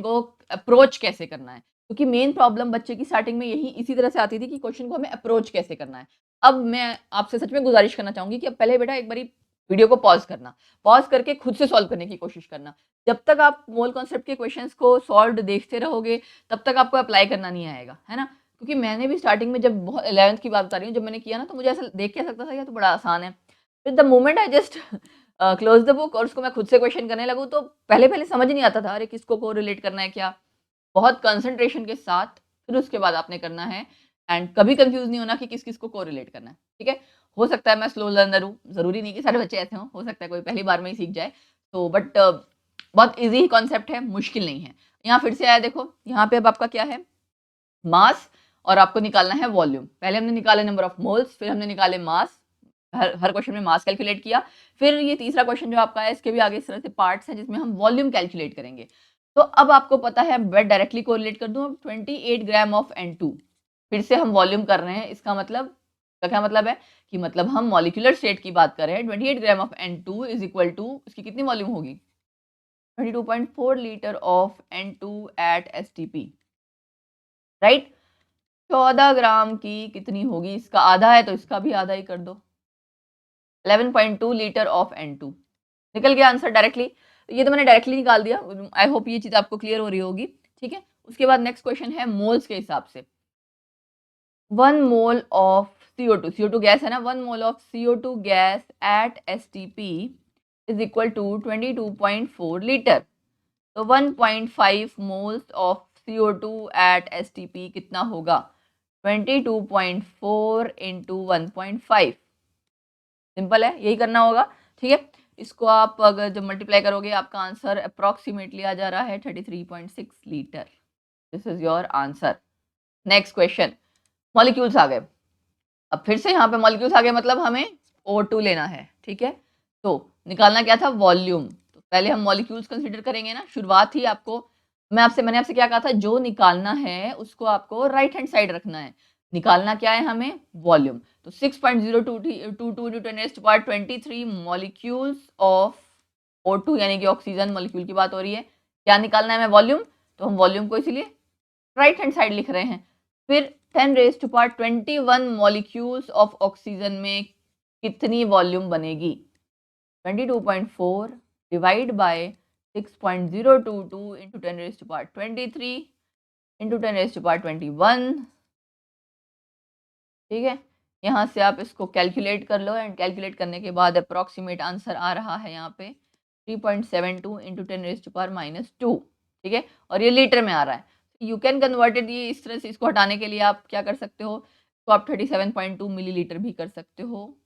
को अप्रोच कैसे करना है, क्योंकि मेन प्रॉब्लम बच्चे की स्टार्टिंग में यही इसी तरह से आती थी कि क्वेश्चन को हमें अप्रोच कैसे करना है। अब मैं आपसे सच में गुजारिश करना चाहूंगी कि अब पहले बेटा एक बारी वीडियो को पॉज करना, पॉज करके खुद से सॉल्व करने की कोशिश करना। जब तक आप मोल कॉन्सेप्ट के क्वेश्चंस को सॉल्व देखते रहोगे तब तक आपको अप्लाई करना नहीं आएगा, है ना? क्योंकि मैंने भी स्टार्टिंग में, जब बहुत 11th की बात बता रही हूँ, जब मैंने किया ना, तो मुझे ऐसा देख के लगता था ये तो बड़ा आसान है। फिर the moment I just close the book और उसको मैं खुद से क्वेश्चन करने लगूँ, तो पहले पहले समझ नहीं आता था, अरे किसको को रिलेट करना है क्या। बहुत कंसंट्रेशन के साथ फिर उसके बाद आपने करना है, एंड कभी कंफ्यूज नहीं होना कि किस किस को कोरिलेट करना है, ठीक है? हो सकता है मैं स्लो लर्नर हूँ, जरूरी नहीं कि सारे बच्चे ऐसे हों, हो सकता है कोई पहली बार में ही सीख जाए, तो बट बहुत इजी कॉन्सेप्ट है, मुश्किल नहीं है। यहाँ फिर से आया, देखो यहाँ पे अब आपका क्या है, मास, और आपको निकालना है वॉल्यूम। पहले हमने निकाले नंबर ऑफ मोल्स, फिर हमने निकाले मास, हर क्वेश्चन में मास कैलकुलेट किया। फिर ये तीसरा क्वेश्चन जो आपका है, इसके भी आगे इस तरह से पार्ट्स हैं जिसमें हम वॉल्यूम कैलकुलेट करेंगे। तो अब आपको पता है, मैं डायरेक्टली कोरिलेट कर दूं, 28 ग्राम ऑफ N2, फिर से हम वॉल्यूम कर रहे हैं, इसका मतलब का क्या मतलब है कि मतलब हम मॉलिक्यूलर स्टेट की बात कर रहे हैं। 28 gram of N2 is equal to, इसकी कितनी वॉल्यूम होगी, 22.4 litre of N2 at STP, right? 14 gram की कितनी होगी, इसका आधा है तो इसका भी आधा ही कर दो, 11.2 लीटर ऑफ N2। निकल गया आंसर डायरेक्टली। ये तो मैंने डायरेक्टली निकाल दिया। आई होप ये चीज आपको क्लियर हो रही होगी, ठीक है? उसके बाद नेक्स्ट क्वेश्चन है मोल्स के हिसाब से। 1 मोल ऑफ CO2 गैस है ना, 1 mole of CO2 gas at STP is equal to 22.4 litre. तो 1.5 moles of CO2 at STP कितना होगा, 22.4 इंटू 1.5। सिंपल है, यही करना होगा, ठीक है? इसको आप अगर जब मल्टीप्लाई करोगे, आपका आंसर अप्रॉक्सीमेटली आ जा रहा है 33.6 litre. This is your answer. Next question, molecules आ गए। अब फिर से यहाँ पे मॉलिक्यूल्स आ गए, मतलब हमें O2 लेना है, ठीक है? तो निकालना क्या था, वॉल्यूम। तो पहले हम मॉलिक्यूल्स कंसीडर करेंगे ना, शुरुआत ही आपको मैंने आपसे क्या कहा था, जो निकालना है उसको आपको राइट हैंड साइड रखना है। निकालना क्या है हमें, वॉल्यूम। तो 6.022 मॉलिक्यूल्स ऑफ O2 यानी कि ऑक्सीजन मॉलिक्यूल की बात हो रही है। क्या निकालना है हमें, वॉल्यूम। तो हम वॉल्यूम को इसीलिए राइट हैंड साइड लिख रहे हैं। फिर 10 raise to power 21 molecules of oxygen में कितनी वॉल्यूम बनेगी? 22.4 divide by 6.022 into 10 raise to power 23 into 10 raise to power 21। ठीक है, यहाँ से आप इसको कैलकुलेट कर लो एंड कैलकुलेट करने के बाद अप्रॉक्सीमेट आंसर आ रहा है यहाँ पे 3.72 इंटू 10 रेज टू पावर -2। ठीक है, और ये लीटर में आ रहा है। यू कैन कन्वर्टेड, ये इस तरह से इसको हटाने के लिए आप क्या कर सकते हो, तो आप 37.2 मिलीलीटर भी कर सकते हो,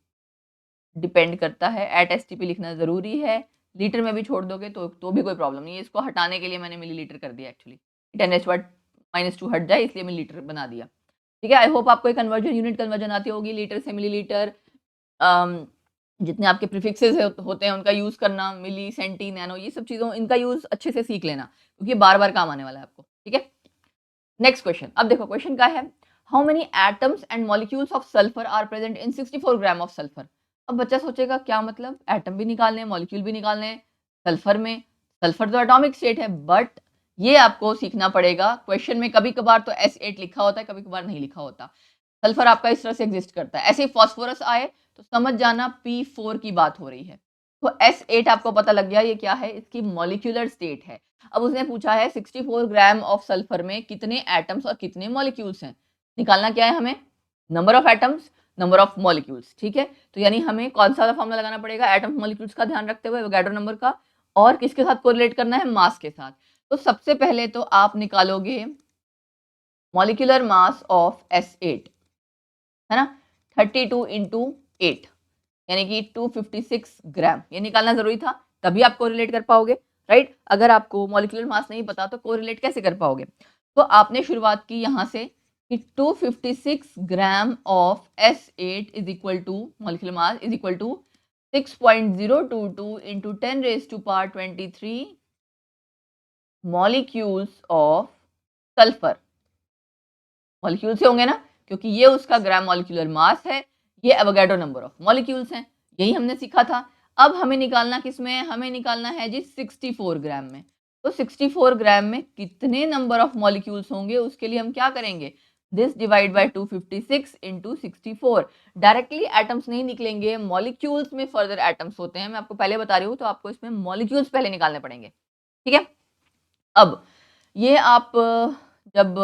डिपेंड करता है। एट एसटीपी लिखना ज़रूरी है, लीटर में भी छोड़ दोगे तो भी कोई प्रॉब्लम नहीं है। इसको हटाने के लिए मैंने मिलीलीटर कर दिया, एक्चुअली 10 रेज -2 हट जाए इसलिए मिलीलीटर बना दिया। ठीक है, आई होप आपको एक कन्वर्जन, यूनिट कन्वर्जन आती होगी, लीटर से मिलीलीटर, जितने आपके प्रीफिक्सेस होते हैं उनका यूज़ करना, मिली, सेंटी, नैनो, ये सब चीज़ों इनका यूज़ अच्छे से सीख लेना, क्योंकि बार बार काम आने वाला है आपको। ठीक है, नेक्स्ट क्वेश्चन। अब देखो क्वेश्चन क्या है, how many atoms and molecules of sulphur are present in 64 gram of sulphur. अब बच्चा सोचेगा क्या मतलब, एटम भी निकालने हैं, मॉलिक्यूल भी निकालने हैं सल्फर में। सल्फर तो एटॉमिक स्टेट है, बट ये आपको सीखना पड़ेगा। क्वेश्चन में कभी कभार तो S8 लिखा होता है, कभी कभार नहीं लिखा होता। सल्फर आपका इस तरह से एग्जिस्ट करता है। ऐसे ही फॉस्फोरस आए तो समझ जाना P4 की बात हो रही है। तो S8 आपको पता लग गया ये क्या है, इसकी मॉलिक्यूलर स्टेट है। अब उसने पूछा है 64 ग्राम ऑफ सल्फर में कितने एटम्स और कितने मॉलिक्यूल्स हैं। निकालना क्या है हमें, number of atoms, number of molecules. ठीक है, तो यानी हमें कौन सा फॉर्मूला लगाना पड़ेगा, एटम्स मॉलिक्यूल्स का ध्यान रखते हुए, एवोगाड्रो नंबर का, और किसके साथ कोरिलेट करना है, मास के साथ। तो सबसे पहले तो आप निकालोगे मॉलिक्यूलर मास ऑफ S8, है ना, 32 इंटू 8 यानी कि 256 ग्राम। ये निकालना जरूरी था, तभी आप कोरिलेट कर पाओगे, राइट। अगर आपको मॉलिक्यूलर मास नहीं पता तो कोरिलेट कैसे कर पाओगे। तो आपने शुरुआत की यहाँ से कि 256 gram of S8 is equal to, molecular mass is equal to 6.022 into 10 raise to power 23 molecules of sulphur. Molecule से होंगे ना, क्योंकि ये उसका ग्राम मॉलिक्यूलर मास है, ये एवोगाड्रो नंबर ऑफ मॉलिक्यूल्स हैं, यही हमने सीखा था। अब हमें निकालना किसमें, हमें निकालना है जी 64 ग्राम में। तो 64 ग्राम में कितने नंबर ऑफ मॉलिक्यूल्स होंगे, उसके लिए हम क्या करेंगे, this divide by 256 into 64। Directly atoms नहीं निकलेंगे, मॉलिक्यूल्स में फर्दर एटम्स होते हैं, मैं आपको पहले बता रही हूँ, तो आपको इसमें मॉलिक्यूल्स पहले निकालने पड़ेंगे। ठीक है, अब ये आप जब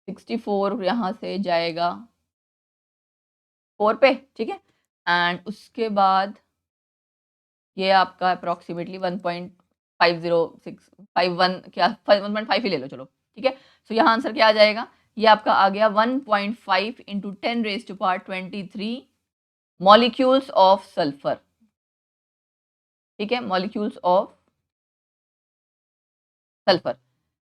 64 यहाँ से जाएगा 4 पे, ठीक है, एंड उसके बाद ये आपका अप्रॉक्सीमेटली 1.50651 क्या 1.5 ही ले लो, चलो ठीक है। सो यहाँ आंसर क्या आ जाएगा, ये आपका आ गया 1.5 into 10 raise to power 23 molecules of sulphur. ठीक है, मॉलिक्यूल्स ऑफ सल्फर,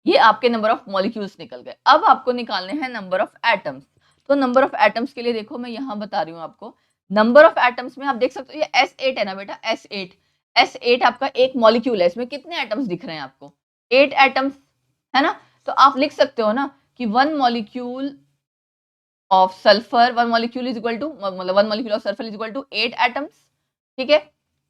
ये आपके नंबर ऑफ मॉलिक्यूल्स निकल गए। अब आपको निकालने हैं नंबर ऑफ एटम्स। तो नंबर ऑफ एटम्स के लिए देखो मैं यहाँ बता रही हूँ आपको, नंबर ऑफ एटम्स में आप देख सकते हो ये S8 है ना बेटा, S8 आपका एक मॉलिक्यूल है, इसमें कितने एटम्स दिख रहे हैं आपको, 8 एटम्स, है ना। तो आप लिख सकते हो ना कि one molecule of sulphur, one molecule is equal to, मतलब one molecule of sulphur is equal to 8 atoms. ठीक है,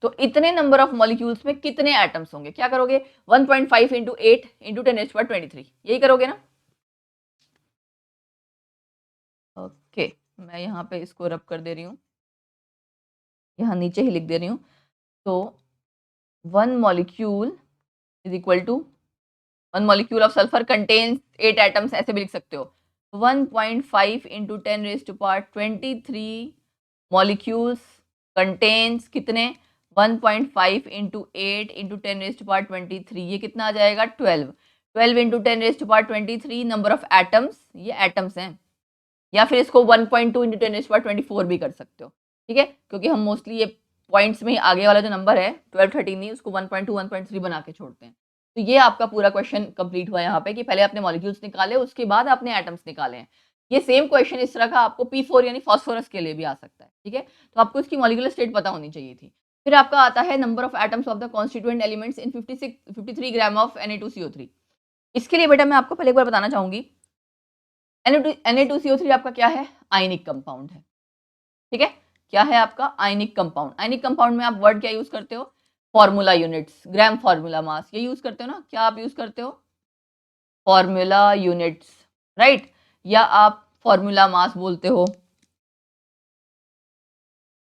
तो इतने नंबर ऑफ मॉलिक्यूल्स में कितने एटम्स होंगे, क्या करोगे, 1.5 इंटू 8 इंटू 10⁻23, यही करोगे ना। ओके, मैं यहाँ पे इसको रब कर दे रही हूँ, यहाँ नीचे ही लिख दे रही हूँ। तो one molecule is equal to, one molecule of sulphur contains 8 atoms, ऐसे भी लिख सकते हो। 1.5 into 10 raise to power 23 molecules contains कितने, 1.5 into 8 into 10 raise to power 23, ये कितना आ जाएगा 12 into 10 raise to power 23 number of atoms, ये एटम्स हैं। या फिर इसको 1.2 इंटू 10 रेज टू पावर 24 भी कर सकते हो। ठीक है, क्योंकि हम मोस्टली ये पॉइंट्स में ही आगे वाला जो नंबर है 12 13 नहीं, उसको 1.2 1.3 बना के छोड़ते हैं। तो ये आपका पूरा क्वेश्चन कंप्लीट हुआ यहाँ पे कि पहले आपने मॉलिक्यूल्स निकाले, उसके बाद आपने एटम्स निकाले हैं। ये सेम क्वेश्चन इस तरह का आपको P4 यानी फॉस्फोरस के लिए भी आ सकता है। ठीक है, तो आपको इसकी मॉलिक्यूलर स्टेट पता होनी चाहिए थी। फिर आपका आता है number of atoms of the constituent elements in 53 gram of Na2CO3। इसके लिए बेटा मैं आपको पहले एक बार बताना चाहूंगी, Na2CO3 आपका क्या है, आयनिक कंपाउंड है। ठीक है, क्या है आपका, आयनिक कंपाउंड। आयनिक कंपाउंड में आप वर्ड क्या यूज करते हो, formula units, gram formula mass, ये यूज करते हो ना, क्या आप यूज करते हो, फॉर्मूला यूनिट्स, राइट। या आप फॉर्मूला मास बोलते हो,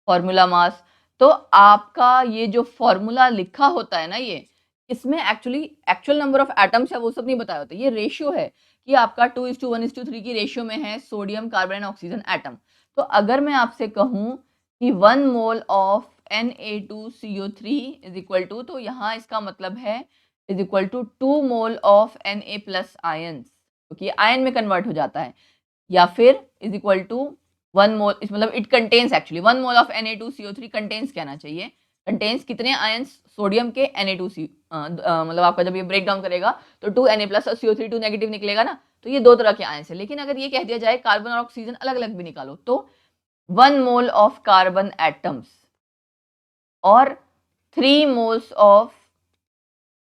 फॉर्मूला मास। तो आपका ये जो फॉर्मूला लिखा होता है ना ये, इसमें actually actual number of atoms है वो सब नहीं बताया होता, ये रेशियो है कि आपका 2:1:3 की रेशियो में है sodium, carbon and oxygen atom. तो अगर मैं आपसे कहूँ कि 1 mole of Na2CO3 is equal to, तो यहाँ इसका मतलब है is equal to 2 mole of Na plus ions, क्योंकि आयन में कन्वर्ट हो जाता है, या फिर इज इक्वल टू 1 मोल, मतलब it contains actually 1 mole of Na2CO3 contains कहना चाहिए, कंटेन्स कितने आयंस, सोडियम के Na2C, मतलब आपका जब ये ब्रेक डाउन करेगा तो 2Na प्लस और CO3 2 नेगेटिव निकलेगा ना, तो ये दो तरह के आयंस है। लेकिन अगर ये कह दिया जाए कार्बन और ऑक्सीजन अलग अलग भी निकालो, तो 1 मोल ऑफ कार्बन एटम्स और 3 मोल्स ऑफ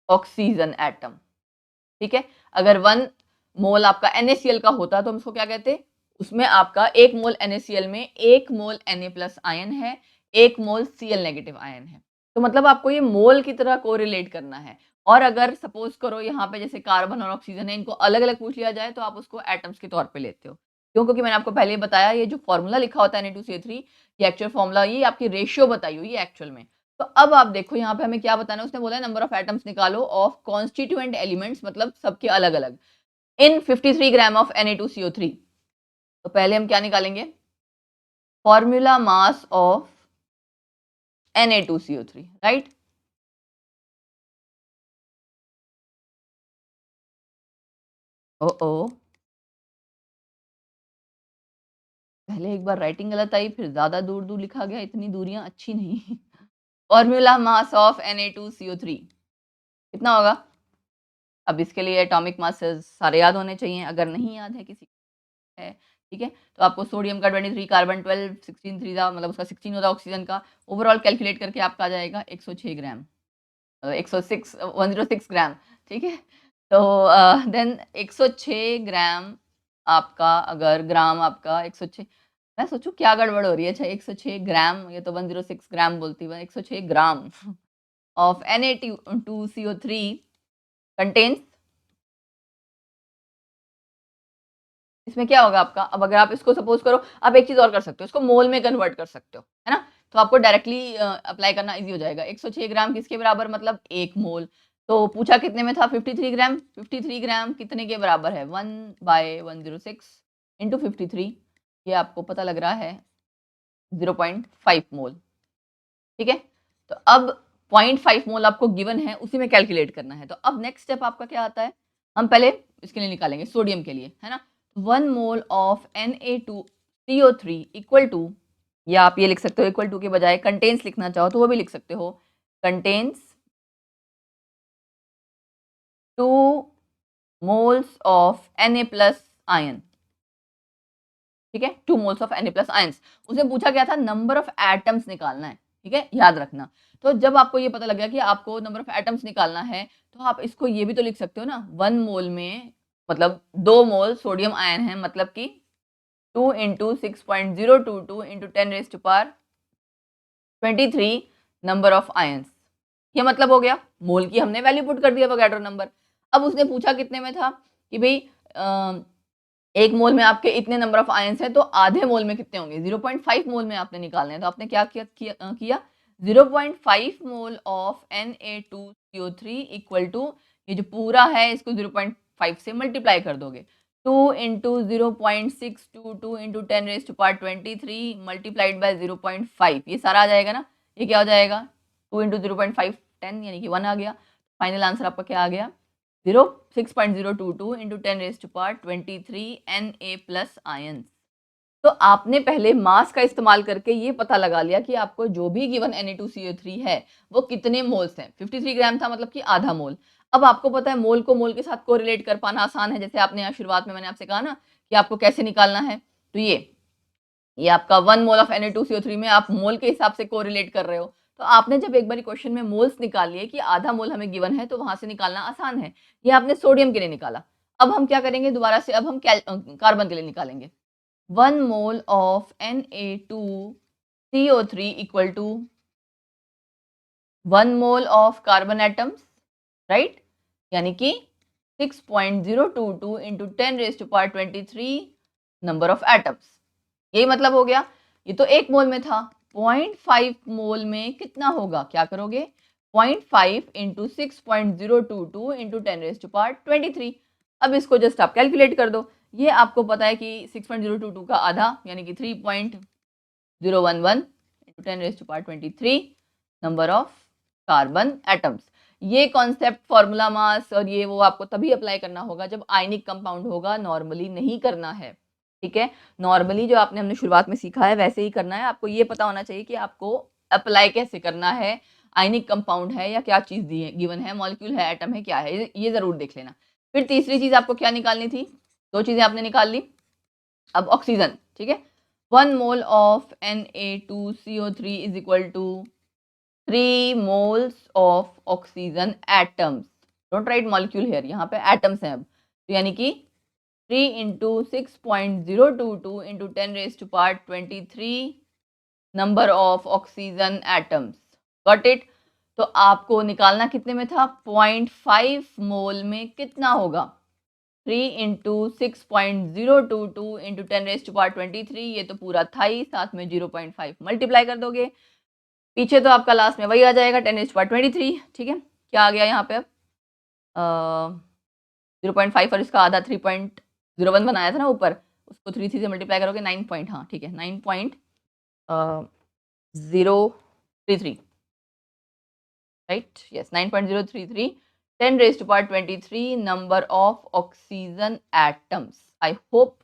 ऑक्सीजन एटम, ठीक है। अगर 1 मोल आपका NaCl का होता तो हम उसको क्या कहते, उसमें आपका 1 मोल NaCl में 1 मोल Na प्लस आयन है, 1 मोल Cl नेगेटिव आयन है। तो मतलब आपको ये मोल की तरह कोरिलेट करना है। और अगर सपोज करो यहाँ पे जैसे कार्बन और ऑक्सीजन है, इनको अलग अलग पूछ लिया जाए तो आप उसको एटम्स के तौर पे लेते हो। क्यों? क्योंकि मैंने आपको पहले ही बताया, ये जो फॉर्मूला लिखा होता है Na2CO3, ये एक्चुअल फॉर्मूला, ये आपकी रेशियो बताई हुई है एक्चुअल में। तो अब आप देखो यहाँ पे हमें क्या बताना है, उसने बोला है नंबर ऑफ एटम्स निकालो ऑफ कॉन्स्टिट्यूएंट एलिमेंट्स, मतलब सबके अलग अलग, इन 53 ग्राम ऑफ Na2CO3। तो पहले हम क्या निकालेंगे, formula mass of Na2CO3, right. ओ ओ, पहले एक बार राइटिंग गलत आई, फिर ज्यादा दूर दूर लिखा गया, इतनी दूरियां अच्छी नहीं। फॉर्मूला मास ऑफ Na2CO3 कितना होगा? अब इसके लिए एटॉमिक मासेस सारे याद होने चाहिए, अगर नहीं याद है किसी है, ठीक है। तो आपको सोडियम का 23, कार्बन 12, 16 3 था, मतलब उसका 16 होता, ऑक्सीजन का ओवरऑल कैलकुलेट करके आपका आ जाएगा 106 ग्राम, 106 106 ग्राम, ठीक है। तो देन 106 ग्राम आपका, अगर ग्राम आपका 106, मैं सोचूं क्या गड़बड़ हो रही है, अच्छा 106 ग्राम, ये तो 106 ग्राम बोलती है, 106 ग्राम ऑफ Na2CO3 कंटेन्स, इसमें क्या होगा आपका, अब अगर आप इसको सपोज करो, आप एक चीज और कर सकते हो, इसको मोल में कन्वर्ट कर सकते हो, है ना। तो आपको डायरेक्टली अप्लाई करना इजी हो जाएगा। 106 ग्राम किसके बराबर, मतलब 1 मोल। तो पूछा कितने में था, 53 ग्राम, 53 ग्राम कितने के बराबर है, 1/106 इंटू 53, ये आपको पता लग रहा है 0.5 मोल, ठीक है। तो अब 0.5 मोल आपको गिवन है, उसी में कैलकुलेट करना है। तो अब नेक्स्ट स्टेप आपका क्या आता है, हम पहले इसके लिए निकालेंगे सोडियम के लिए, है ना। 1 mole of Na2CO3 equal to, या आप ये लिख सकते हो इक्वल टू के बजाय कंटेन्स लिखना चाहो तो वो भी लिख सकते हो, contains 2 moles of Na plus ion, ठीक है, 2 moles of Na plus ions. उसने पूछा क्या था, नंबर ऑफ एटम्स निकालना है, ठीक है, याद रखना। तो जब आपको ये पता लग गया कि आपको नंबर ऑफ एटम्स निकालना है, तो आप इसको ये भी तो लिख सकते हो ना, 1 मोल में मतलब 2 मोल सोडियम आयन है, मतलब कि 2 into 6.022 into 10⁻23 number of ions. ये मतलब हो गया, मोल की हमने वैल्यू पुट कर दिया, वोगैड्रो नंबर। अब उसने पूछा कितने में था कि भाई एक मोल में आपके इतने नंबर ऑफ आयंस हैं, तो आधे मोल में कितने होंगे, 0.5 मोल में आपने निकालने हैं। तो आपने क्या किया 0.5 मोल ऑफ Na2CO3 इक्वल टू, ये जो पूरा है इसको 0.5 से मल्टीप्लाई कर दोगे, 2 इंटू 0.622 इंटू 10⁻23 मल्टीप्लाइड बाय 0.5, ये सारा आ जाएगा ना। ये क्या हो जाएगा, 2 इंटू 0.5 10, यानी कि 1 आ गया। फाइनल आंसर आपका क्या आ गया, 6.022 इंटू 10⁻23 Na प्लस आयंस। तो आपने पहले मास का इस्तेमाल करके ये पता लगा लिया कि आपको जो भी गिवन Na2CO3 है वो कितने मोल्स हैं। 53 ग्राम था, मतलब कि आधा मोल। अब आपको पता है मोल को मोल के साथ कोरिलेट कर पाना आसान है, जैसे आपने यहाँ शुरुआत में मैंने आपसे कहा ना कि आपको कैसे निकालना है। तो ये आपका 1 मोल ऑफ Na2CO3 में आप मोल के हिसाब से कोरिलेट कर रहे हो। तो आपने जब एक बार क्वेश्चन में मोल्स निकाल लिए कि आधा मोल हमें गिवन है, तो वहां से निकालना आसान है। ये आपने सोडियम के लिए निकाला। अब हम क्या करेंगे दोबारा से, अब हम कार्बन के लिए निकालेंगे। 1 mole of Na2CO3 equal to 1 mole of carbon atoms, right, यानी कि 6.022 इंटू 10⁻23 नंबर ऑफ एटम्स। यही मतलब हो गया। ये तो 1 मोल में था, 0.5 मोल में कितना होगा, क्या करोगे, 0.5 इंटू 6.022 इंटू 10⁻23। अब इसको जस्ट आप कैलकुलेट कर दो। ये आपको पता है कि 6.022 का आधा यानी कि 3.011 into 10⁻23 number of carbon atoms. ये कॉन्सेप्ट, फॉर्मूला, मास और ये वो आपको तभी अप्लाई करना होगा जब आयनिक कंपाउंड होगा, नॉर्मली नहीं करना है। ठीक है, नॉर्मली जो आपने हमने शुरुआत में सीखा है वैसे ही करना है। आपको ये पता होना चाहिए कि आपको अप्लाई कैसे करना है, आयनिक कंपाउंड है या क्या चीज दी है, गिवन है, मॉलिक्यूल है, एटम है, क्या है, ये जरूर देख लेना। फिर तीसरी चीज आपको क्या निकालनी थी, 2 चीजें आपने निकाल ली। अब ऑक्सीजन, ठीक है, 1 mole of Na2CO3 is equal to 3 moles of oxygen atoms. Don't write molecule here, यहाँ पे atoms हैं अब, तो यानी कि 3 into 6.022 into 10⁻23 number of oxygen atoms. Got it? तो आपको निकालना कितने में था, 0.5 मोल में कितना होगा, 3 इंटू 6.022 इंटू 10⁻23, ये तो पूरा था ही, साथ में 0.5 मल्टीप्लाई कर दोगे, पीछे तो आपका लास्ट में वही आ जाएगा 10⁻23। ठीक है, क्या आ गया यहाँ पे अब 0.5 और इसका आधा 3.01 बनाया था ना ऊपर, उसको 3 से मल्टीप्लाई करोगे 9 पॉइंट, हाँ ठीक है 9.033, right, yes 9.033 10⁻23 number of oxygen atoms. I hope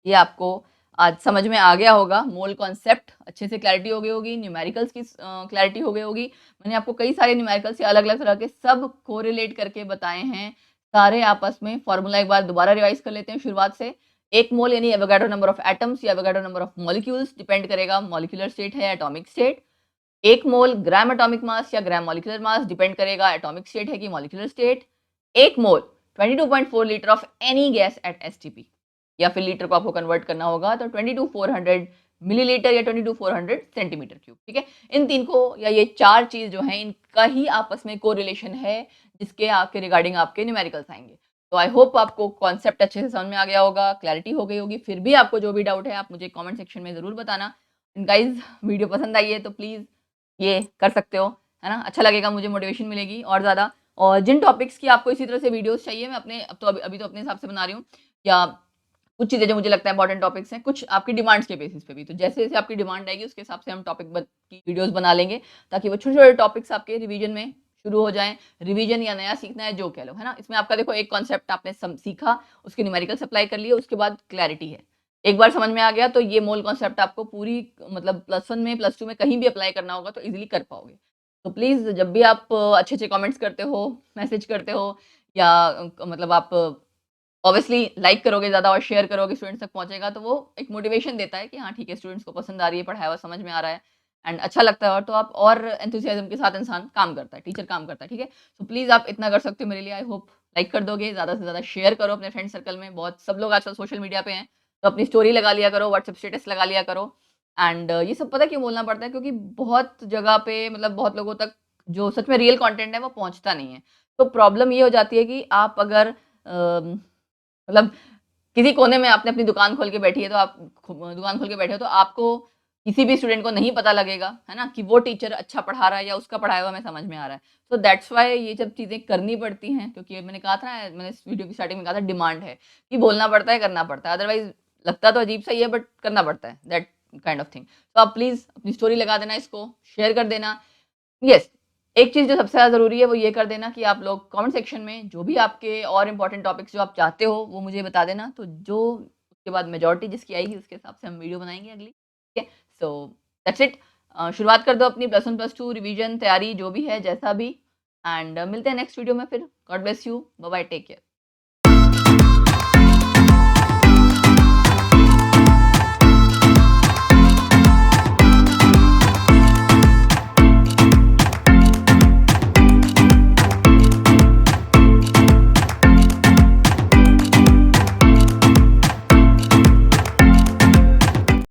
ये आपको आज समझ में आ गया होगा, मोल कॉन्सेप्ट अच्छे से क्लैरिटी हो गई होगी, न्यूमेरिकल्स की क्लैरिटी हो गई होगी। मैंने आपको कई सारे न्यूमेरिकल्स से अलग अलग तरह के सब कोरिलेट करके बताए हैं, सारे आपस में। फॉर्मूला एक बार दोबारा रिवाइज कर लेते हैं शुरुआत से। 1 मोल यानी एवोगाड्रो नंबर ऑफ एटम्स या Avogadro number of molecules, depend करेगा मॉलिक्यूलर स्टेट है एटॉमिक स्टेट। 1 मोल ग्राम एटॉमिक मास या ग्राम मॉलिक्यूलर मास, डिपेंड करेगा एटॉमिक स्टेट है कि molecular state. 1 mole 22.4 litre of any gas at STP, या फिर लीटर को आपको कन्वर्ट करना होगा तो 22,400 मिलीलीटर या 22,400 सेंटीमीटर क्यूब। ठीक है, इन 3 को या ये 4 चीज जो है इनका ही आपस में कोरिलेशन है, जिसके आपके रिगार्डिंग आपके न्यूमेरिकल्स आएंगे। तो आई होप आपको कॉन्सेप्ट अच्छे से समझ में आ गया होगा, क्लैरिटी हो गई होगी। फिर भी आपको जो भी डाउट है आप मुझे कमेंट सेक्शन में जरूर बताना। गाइज वीडियो पसंद आई है तो प्लीज ये कर सकते हो, है ना, अच्छा लगेगा, मुझे मोटिवेशन मिलेगी और ज़्यादा। और जिन टॉपिक्स की आपको इसी तरह से वीडियोस चाहिए, मैं अपने अब तो अभी तो अपने हिसाब से बना रही हूँ, या कुछ चीज़ें जो मुझे लगता है इंपॉर्टेंट टॉपिक्स हैं, कुछ आपकी डिमांड्स के बेसिस पे भी, तो जैसे जैसे आपकी डिमांड आएगी उसके हिसाब से हम टॉपिक की वीडियोस बना लेंगे, ताकि वो छोटे छोटे टॉपिक्स आपके रिवीजन में शुरू हो जाएं। रिवीजन या नया सीखना है जो कह लो, है ना, इसमें आपका देखो एक कॉन्सेप्ट आपने सीखा, उसके न्यूमेरिकल अप्लाई कर लिए, उसके बाद क्लैरिटी है। एक बार समझ में आ गया तो ये मोल कॉन्सेप्ट आपको पूरी मतलब +1 में +2 में कहीं भी अप्लाई करना होगा तो इजीली कर पाओगे। तो प्लीज़ जब भी आप अच्छे अच्छे कमेंट्स करते हो, मैसेज करते हो, या मतलब आप ऑब्वियसली लाइक करोगे ज़्यादा और शेयर करोगे, स्टूडेंट्स तक पहुँचेगा, तो वो एक मोटिवेशन देता है कि हाँ ठीक है, स्टूडेंट्स को पसंद आ रही है, पढ़ाया हुआ समझ में आ रहा है एंड अच्छा लगता है, और तो आप और एंथुसियाज्म के साथ इंसान काम करता है, टीचर काम करता है। ठीक है, तो प्लीज़ आप इतना कर सकते हो मेरे लिए। आई होप लाइक कर दोगे, ज़्यादा से ज़्यादा शेयर करो अपने फ्रेंड सर्कल में। बहुत सब लोग आजकल सोशल मीडिया पे हैं, तो अपनी स्टोरी लगा लिया करो, व्हाट्सएप स्टेटस लगा लिया करो। एंड ये सब पता क्यों बोलना पड़ता है, क्योंकि बहुत जगह पे मतलब बहुत लोगों तक जो सच में रियल कंटेंट है वो पहुंचता नहीं है। तो प्रॉब्लम ये हो जाती है कि आप अगर मतलब किसी कोने में आपने अपनी दुकान खोल के बैठी है, तो आप दुकान खोल के बैठे हो, तो आपको किसी भी स्टूडेंट को नहीं पता लगेगा, है ना, कि वो टीचर अच्छा पढ़ा रहा है या उसका पढ़ाया हुआ हमें समझ में आ रहा है। तो दैट्स वाई ये सब चीज़ें करनी पड़ती हैं, क्योंकि मैंने कहा था, मैंने इस वीडियो की स्टार्टिंग में कहा था, डिमांड है कि बोलना पड़ता है, करना पड़ता है, अदरवाइज लगता तो अजीब सा ही है बट करना पड़ता है, दैट काइंड ऑफ थिंग। तो आप प्लीज़ अपनी स्टोरी लगा देना, इसको शेयर कर देना। यस, एक चीज़ जो सबसे ज़्यादा ज़रूरी है वो ये कर देना कि आप लोग कमेंट सेक्शन में जो भी आपके और इम्पोर्टेंट टॉपिक्स जो आप चाहते हो वो मुझे बता देना, तो जो उसके बाद मेजॉरिटी जिसकी आएगी उसके हिसाब से हम वीडियो बनाएंगे अगली। ठीक है, सो दैट्स इट। शुरुआत कर दो अपनी +1 +2 रिवीजन तैयारी जो भी है जैसा भी, एंड मिलते हैं नेक्स्ट वीडियो में फिर। God bless you, bye bye, take care.